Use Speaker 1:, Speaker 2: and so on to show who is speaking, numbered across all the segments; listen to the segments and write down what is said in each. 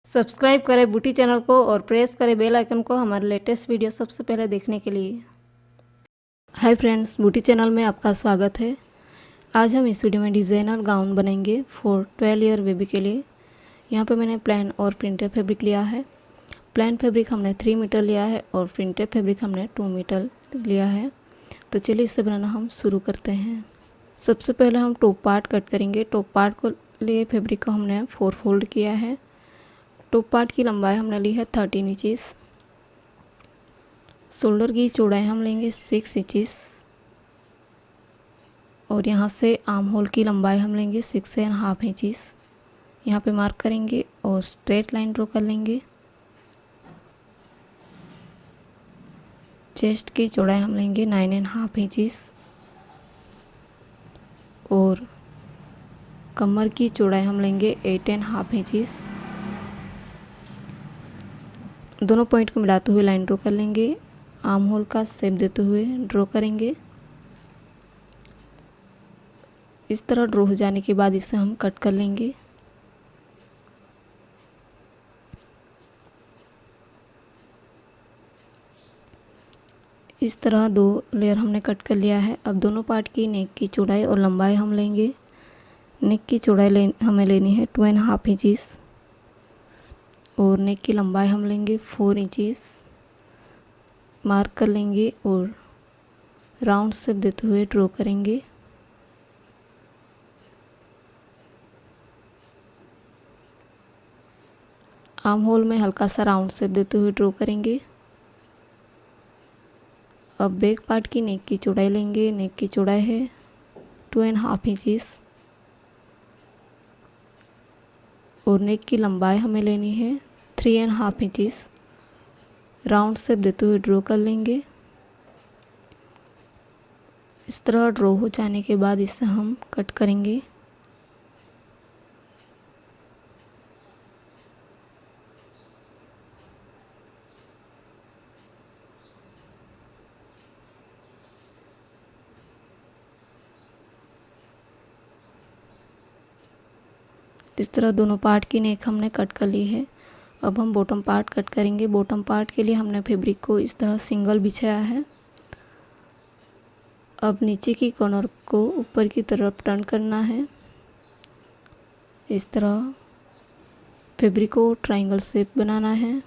Speaker 1: Subscribe करें बूटी channel को और प्रेस करें बेल आइकन को हमारे लेटेस्ट वीडियो सबसे पहले देखने के लिए। हाय फ्रेंड्स, बूटी चैनल में आपका स्वागत है। आज हम इस वीडियो में डिज़ाइनर गाउन बनाएंगे फॉर 12 ईयर बेबी के लिए। यहाँ पे मैंने प्लेन और प्रिंटेड फैब्रिक लिया है। प्लेन फैब्रिक हमने 3 मीटर लिया है और प्रिंटेड फैब्रिक हमने 2 मीटर लिया है। तो चलिए इसे बनाना हम शुरू करते हैं। सबसे पहले हम टॉप पार्ट कट करेंगे। टॉप पार्ट को लिए फैब्रिक को हमने 4 फोल्ड किया है। टॉप पार्ट की लंबाई हमने ली है 13 इंचेस। शोल्डर की चौड़ाई हम लेंगे 6 इंचेस और यहाँ से आर्म होल की लंबाई हम लेंगे 6.5 इंचेस। यहाँ पे मार्क करेंगे और स्ट्रेट लाइन ड्रॉ कर लेंगे। चेस्ट की चौड़ाई हम लेंगे 9.5 इंचेस और कमर की चौड़ाई हम लेंगे 8.5 इंचेस। दोनों पॉइंट को मिलाते हुए लाइन ड्रॉ कर लेंगे। आर्म होल का शेप देते हुए ड्रॉ करेंगे। इस तरह ड्रॉ हो जाने के बाद इसे हम कट कर लेंगे। इस तरह 2 लेयर हमने कट कर लिया है। अब दोनों पार्ट की नेक की चौड़ाई और लंबाई हम लेंगे। नेक की चौड़ाई हमें लेनी है 2.5 इंचेस और नेक की लंबाई हम लेंगे 4 इंचेस। मार्क कर लेंगे और राउंड शेप देते हुए ड्रॉ करेंगे। आर्म होल में हल्का सा राउंड शेप देते हुए ड्रॉ करेंगे। अब बैक पार्ट की नेक की चौड़ाई लेंगे। नेक की चौड़ाई है 2.5 इंचेस और नेक की लंबाई हमें लेनी है 3.5 इंचेस। राउंड शेप देते हुए ड्रॉ कर लेंगे। इस तरह ड्रॉ हो जाने के बाद इसे हम कट करेंगे। इस तरह दोनों पार्ट की नेक हमने कट कर ली है। अब हम बॉटम पार्ट कट करेंगे। बॉटम पार्ट के लिए हमने फैब्रिक को इस तरह सिंगल बिछाया है। अब नीचे की कॉर्नर को ऊपर की तरफ टर्न करना है। इस तरह फैब्रिक को ट्रायंगल शेप बनाना है।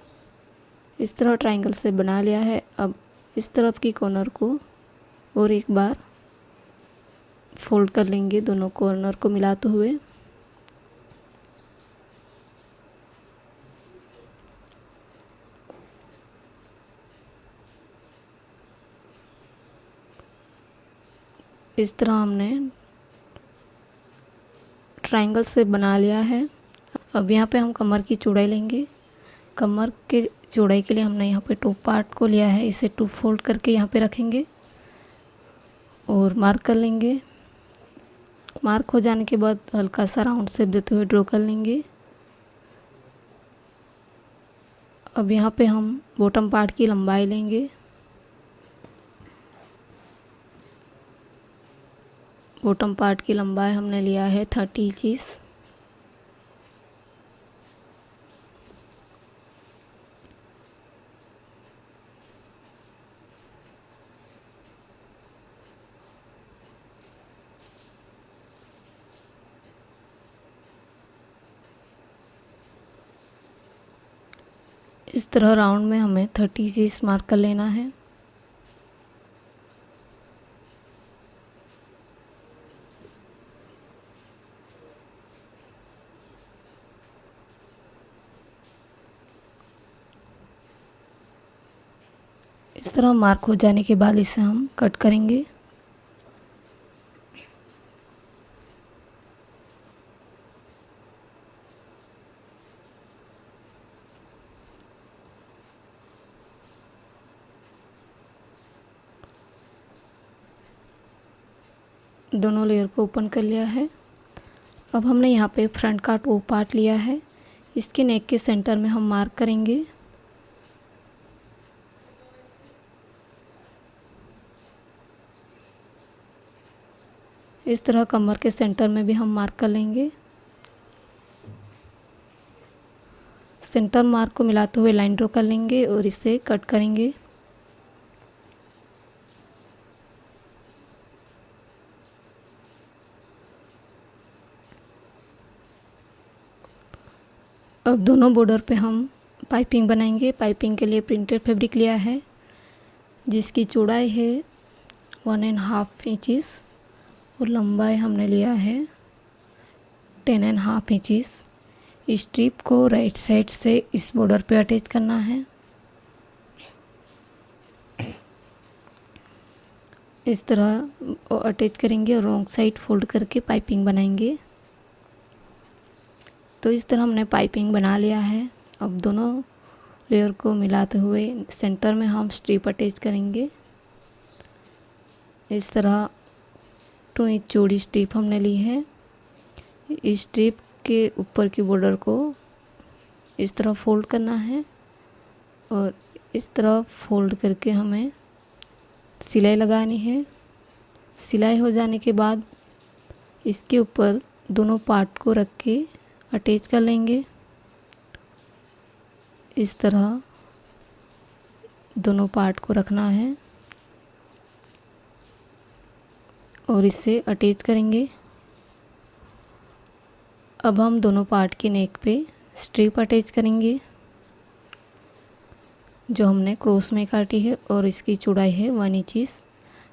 Speaker 1: इस तरह ट्रायंगल शेप बना लिया है। अब इस तरफ की कॉर्नर को और एक बार फोल्ड कर लेंगे, दोनों कॉर्नर को मिलाते हुए। इस तरह हमने ट्रायंगल शेप बना लिया है। अब यहाँ पे हम कमर की चौड़ाई लेंगे। कमर के चौड़ाई के लिए हमने यहाँ पे टॉप पार्ट को लिया है। इसे 2 फोल्ड करके यहाँ पे रखेंगे और मार्क कर लेंगे। मार्क हो जाने के बाद हल्का सा राउंड शेप देते हुए ड्रॉ कर लेंगे। अब यहाँ पे हम बॉटम पार्ट की लंबाई लेंगे। बॉटम पार्ट की लंबाई हमने लिया है 30 इंचेस। इस तरह राउंड में हमें 30 इंचेस मार्क कर लेना है। इस तरह मार्क हो जाने के बाद इसे हम कट करेंगे। दोनों लेयर को ओपन कर लिया है। अब हमने यहाँ पे फ्रंट का टॉप पार्ट लिया है। इसके नेक के सेंटर में हम मार्क करेंगे। इस तरह कमर के सेंटर में भी हम मार्क कर लेंगे। सेंटर मार्क को मिलाते हुए लाइन ड्रॉ कर लेंगे और इसे कट करेंगे। अब दोनों बॉर्डर पे हम पाइपिंग बनाएंगे। पाइपिंग के लिए प्रिंटेड फैब्रिक लिया है जिसकी चौड़ाई है 1.5 इंचेस और लंबाई हमने लिया है 10.5 इंचेस। स्ट्रिप को राइट साइड से इस बॉर्डर पे अटैच करना है। इस तरह अटैच करेंगे और रॉन्ग साइड फोल्ड करके पाइपिंग बनाएंगे। तो इस तरह हमने पाइपिंग बना लिया है। अब दोनों लेयर को मिलाते हुए सेंटर में हम स्ट्रिप अटैच करेंगे। इस तरह 2 इंच चौड़ी स्ट्रिप हमने ली है। इस स्ट्रिप के ऊपर की बॉर्डर को इस तरह फोल्ड करना है और इस तरह फोल्ड करके हमें सिलाई लगानी है। सिलाई हो जाने के बाद इसके ऊपर दोनों पार्ट को रख के अटैच कर लेंगे। इस तरह दोनों पार्ट को रखना है और इसे अटैच करेंगे। अब हम दोनों पार्ट के नेक पे स्ट्रिप अटैच करेंगे जो हमने क्रॉस में काटी है और इसकी चौड़ाई है 1 इंच।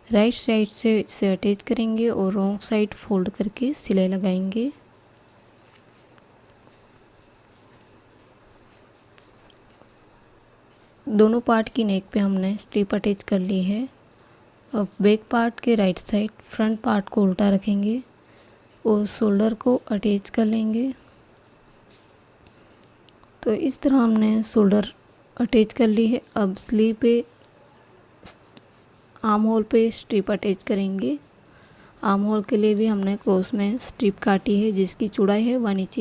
Speaker 1: राइट साइड से इसे अटैच करेंगे और रॉन्ग साइड फोल्ड करके सिलाई लगाएंगे। दोनों पार्ट की नेक पे हमने स्ट्रिप अटैच कर ली है। अब बैक पार्ट के राइट साइड फ्रंट पार्ट को उल्टा रखेंगे और शोल्डर को अटैच कर लेंगे। तो इस तरह हमने शोल्डर अटैच कर ली है। अब स्लीव पे आर्म होल पे स्ट्रिप अटैच करेंगे। आर्म होल के लिए भी हमने क्रॉस में स्ट्रिप काटी है जिसकी चौड़ाई है 1 इंच।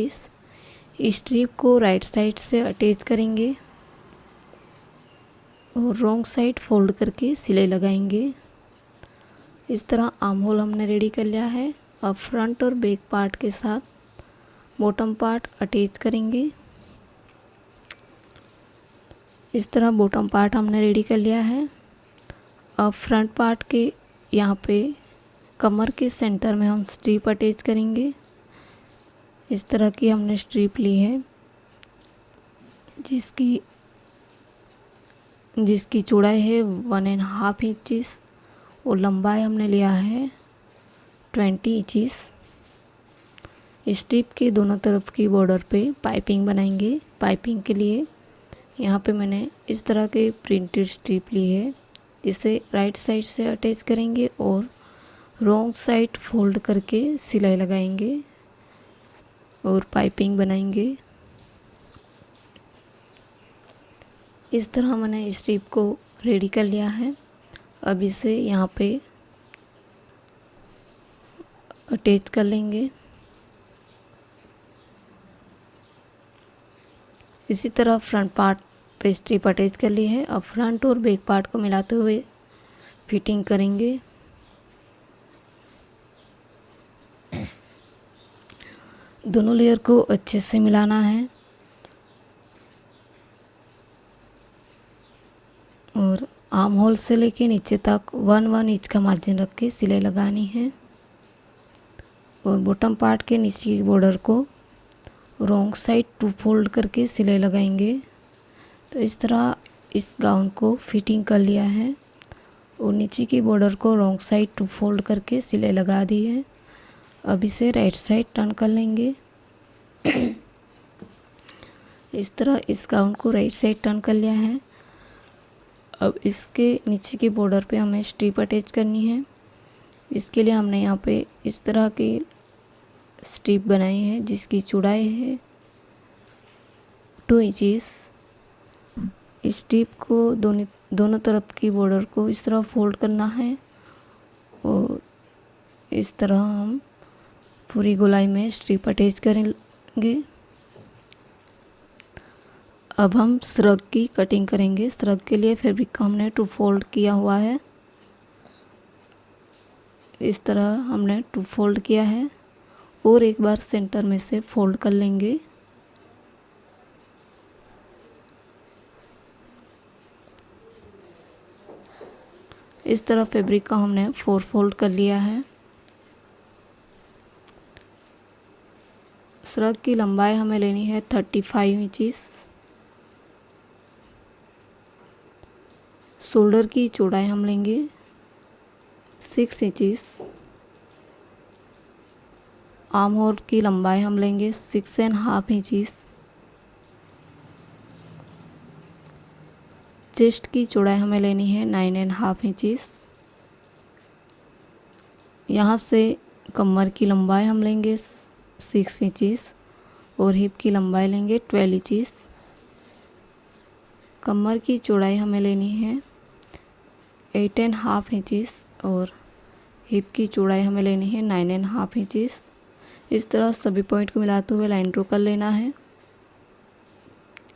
Speaker 1: स्ट्रिप को राइट साइड से अटैच करेंगे और रॉन्ग साइड फोल्ड करके सिलाई लगाएंगे। इस तरह आर्म होल हमने रेडी कर लिया है। अब फ्रंट और बैक पार्ट के साथ बॉटम पार्ट अटैच करेंगे। इस तरह बॉटम पार्ट हमने रेडी कर लिया है। अब फ्रंट पार्ट के यहाँ पे कमर के सेंटर में हम स्ट्रिप अटैच करेंगे। इस तरह की हमने स्ट्रिप ली है जिसकी चौड़ाई है 1.5 इंचेस और लंबाई हमने लिया है 20 इंचेस। स्ट्रिप के दोनों तरफ की बॉर्डर पे पाइपिंग बनाएंगे। पाइपिंग के लिए यहाँ पे मैंने इस तरह के प्रिंटेड स्ट्रिप ली है। इसे राइट साइड से अटैच करेंगे और रॉन्ग साइड फोल्ड करके सिलाई लगाएंगे और पाइपिंग बनाएंगे। इस तरह मैंने स्ट्रिप को रेडी कर लिया है। अब इसे यहाँ पे अटैच कर लेंगे। इसी तरह फ्रंट पार्ट पे स्ट्रिप अटैच कर ली है। अब फ्रंट और बैक पार्ट को मिलाते हुए फिटिंग करेंगे। दोनों लेयर को अच्छे से मिलाना है और आर्म होल से लेके नीचे तक 1 इंच का मार्जिन रख के सिलाई लगानी है और बॉटम पार्ट के नीचे की बॉर्डर को रॉन्ग साइड 2 फोल्ड करके सिलाई लगाएंगे। तो इस तरह इस गाउन को फिटिंग कर लिया है और नीचे की बॉर्डर को रॉन्ग साइड 2 फोल्ड करके सिलाई लगा दी है। अब इसे राइट साइड टर्न कर लेंगे। इस तरह इस गाउन को राइट साइड टर्न कर लिया है। अब इसके नीचे की बॉर्डर पे हमें स्ट्रिप अटैच करनी है। इसके लिए हमने यहाँ पे इस तरह की स्ट्रिप बनाई है जिसकी चौड़ाई है 2 इंचेस। स्ट्रिप को दोनों तरफ की बॉर्डर को इस तरह फोल्ड करना है और इस तरह हम पूरी गोलाई में स्ट्रिप अटैच करेंगे। अब हम श्रग की कटिंग करेंगे। श्रग के लिए फैब्रिक को हमने 2 फोल्ड किया हुआ है। इस तरह हमने 2 फोल्ड किया है और एक बार सेंटर में से फोल्ड कर लेंगे। इस तरह फैब्रिक का हमने 4 फोल्ड कर लिया है। श्रग की लंबाई हमें लेनी है 35 इंचेस। शोल्डर की चौड़ाई हम लेंगे 6 इंचेस। आर्म होल की लंबाई हम लेंगे 6.5 इंचेस। चेस्ट की चौड़ाई हमें लेनी है 9.5 इंचेस। यहाँ से कमर की लंबाई हम लेंगे 6 इंचेस और हिप की लंबाई लेंगे 12 इंचेस। कमर की चौड़ाई हमें लेनी है 8.5 इंचेस और हिप की चौड़ाई हमें लेनी है 9.5 इंचेस। इस तरह सभी पॉइंट को मिलाते हुए लाइन ड्रॉ कर लेना है।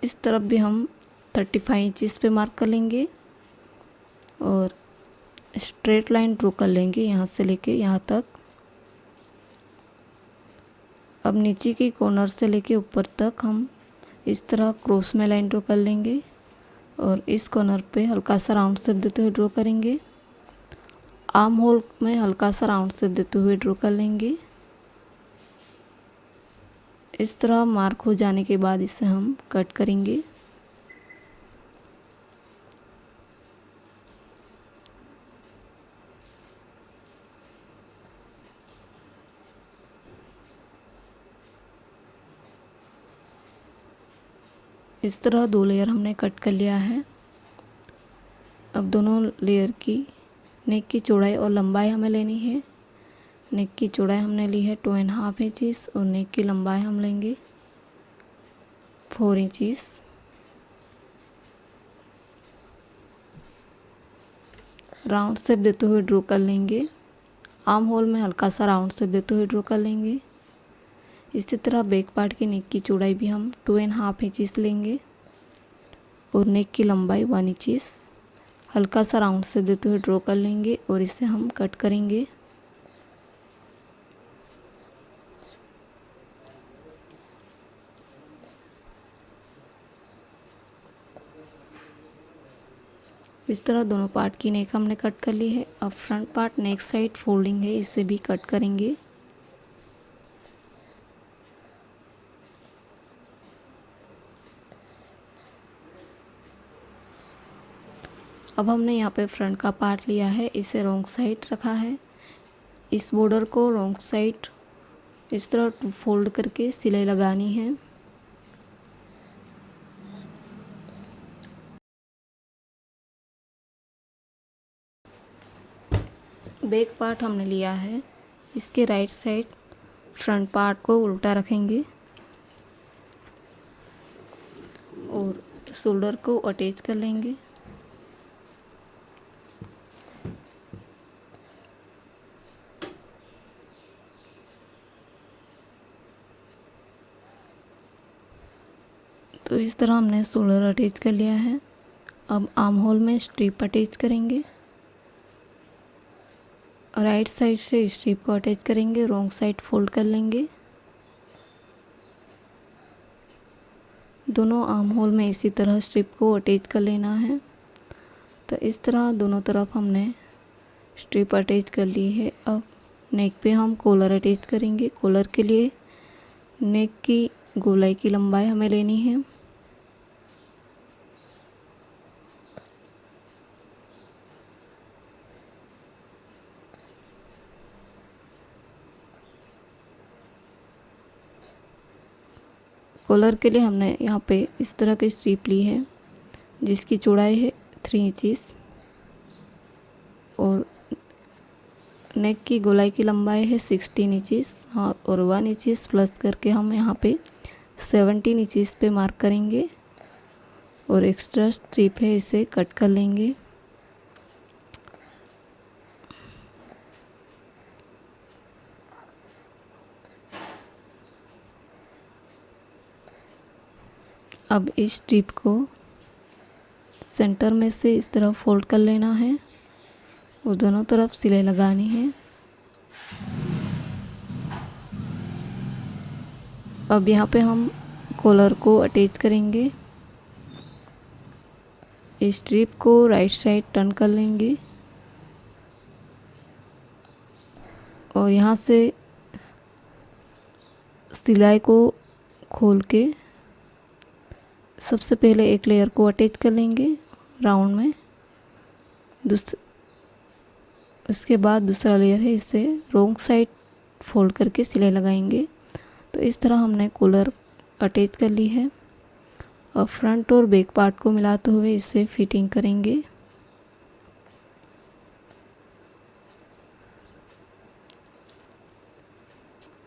Speaker 1: इस तरफ भी हम 35 इंचेस पे मार्क कर लेंगे और स्ट्रेट लाइन ड्रॉ कर लेंगे यहाँ से लेके यहाँ तक। अब नीचे की कॉर्नर से लेके ऊपर तक हम इस तरह क्रॉस में लाइन ड्रॉ कर लेंगे और इस कॉर्नर पे हल्का सा राउंड शेप देते हुए ड्रॉ करेंगे। आर्म होल में हल्का सा राउंड शेप देते हुए ड्रॉ कर लेंगे। इस तरह मार्क हो जाने के बाद इसे हम कट करेंगे। इस तरह 2 लेयर हमने कट कर लिया है। अब दोनों लेयर की नेक की चौड़ाई और लंबाई हमें लेनी है। नेक की चौड़ाई हमने ली है 2.5 इंचेस और नेक की लंबाई हम लेंगे 4 इंचेस। राउंड शेप देते हुए ड्रॉ कर लेंगे। आर्म होल में हल्का सा राउंड शेप देते हुए ड्रॉ कर लेंगे। इसी तरह बैक पार्ट की नेक की चौड़ाई भी हम 2.5 इंचेस लेंगे और नेक की लंबाई 1 इंचेस। हल्का सा राउंड शेप देते हुए ड्रॉ कर लेंगे और इसे हम कट करेंगे। इस तरह दोनों पार्ट की नेक हमने कट कर ली है। अब फ्रंट पार्ट नेक साइड फोल्डिंग है, इसे भी कट करेंगे। अब हमने यहाँ पे फ्रंट का पार्ट लिया है, इसे रॉन्ग साइड रखा है। इस बॉर्डर को रॉन्ग साइड इस तरह फोल्ड करके सिलाई लगानी है। बैक पार्ट हमने लिया है, इसके राइट साइड फ्रंट पार्ट को उल्टा रखेंगे और शोल्डर को अटैच कर लेंगे। तो इस तरह हमने शोल्डर अटैच कर लिया है। अब आर्म होल में स्ट्रिप अटैच करेंगे। राइट साइड से स्ट्रिप को अटैच करेंगे, रॉन्ग साइड फोल्ड कर लेंगे। दोनों आर्म होल में इसी तरह स्ट्रिप को अटैच कर लेना है। तो इस तरह दोनों तरफ हमने स्ट्रिप अटैच कर ली है। अब नेक पे हम कॉलर अटैच करेंगे। कॉलर के लिए नेक की गोलाई की लंबाई हमें लेनी है। कॉलर के लिए हमने यहाँ पे इस तरह की स्ट्रिप ली है जिसकी चौड़ाई है 3 इंचेस और नेक की गोलाई की लंबाई है 16 इंचेस। हाँ, और 1 इंचेस प्लस करके हम यहाँ पे 17 इंचेस पे मार्क करेंगे और एक्स्ट्रा स्ट्रिप है इसे कट कर लेंगे। अब इस स्ट्रिप को सेंटर में से इस तरह फोल्ड कर लेना है और दोनों तरफ सिलाई लगानी है। अब यहाँ पे हम कॉलर को अटैच करेंगे। इस स्ट्रिप को राइट साइड टर्न कर लेंगे और यहाँ से सिलाई को खोल के सबसे पहले एक लेयर को अटैच कर लेंगे राउंड में। उसके बाद दूसरा लेयर है, इसे रॉन्ग साइड फोल्ड करके सिलाई लगाएंगे। तो इस तरह हमने कॉलर अटैच कर ली है। और फ्रंट और बैक पार्ट को मिलाते हुए इसे फिटिंग करेंगे।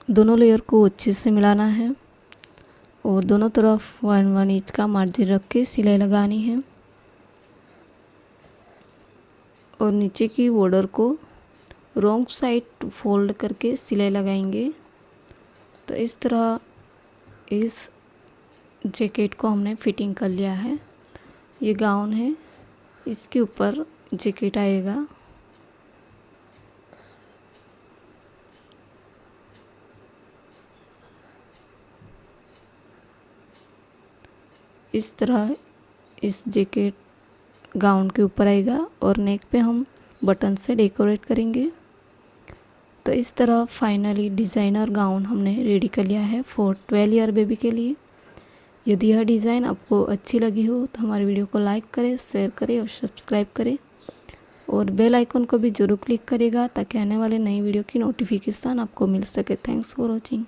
Speaker 1: दोनों लेयर को अच्छे से मिलाना है और दोनों तरफ 1-1 इंच का मार्जिन रख के सिलाई लगानी है। और नीचे की बॉर्डर को रॉन्ग साइड फोल्ड करके सिलाई लगाएंगे। तो इस तरह इस जैकेट को हमने फिटिंग कर लिया है। ये गाउन है, इसके ऊपर जैकेट आएगा। इस तरह इस जैकेट गाउन के ऊपर आएगा और नेक पे हम बटन से डेकोरेट करेंगे। तो इस तरह फाइनली डिज़ाइनर गाउन हमने रेडी कर लिया है फॉर 12 ईयर बेबी के लिए। यदि यह डिज़ाइन आपको अच्छी लगी हो तो हमारी वीडियो को लाइक करें, शेयर करें और सब्सक्राइब करें। और बेल आइकन को भी ज़रूर क्लिक करेगा ताकि आने वाले नई वीडियो की नोटिफिकेशन आपको मिल सके। Thanks for watching.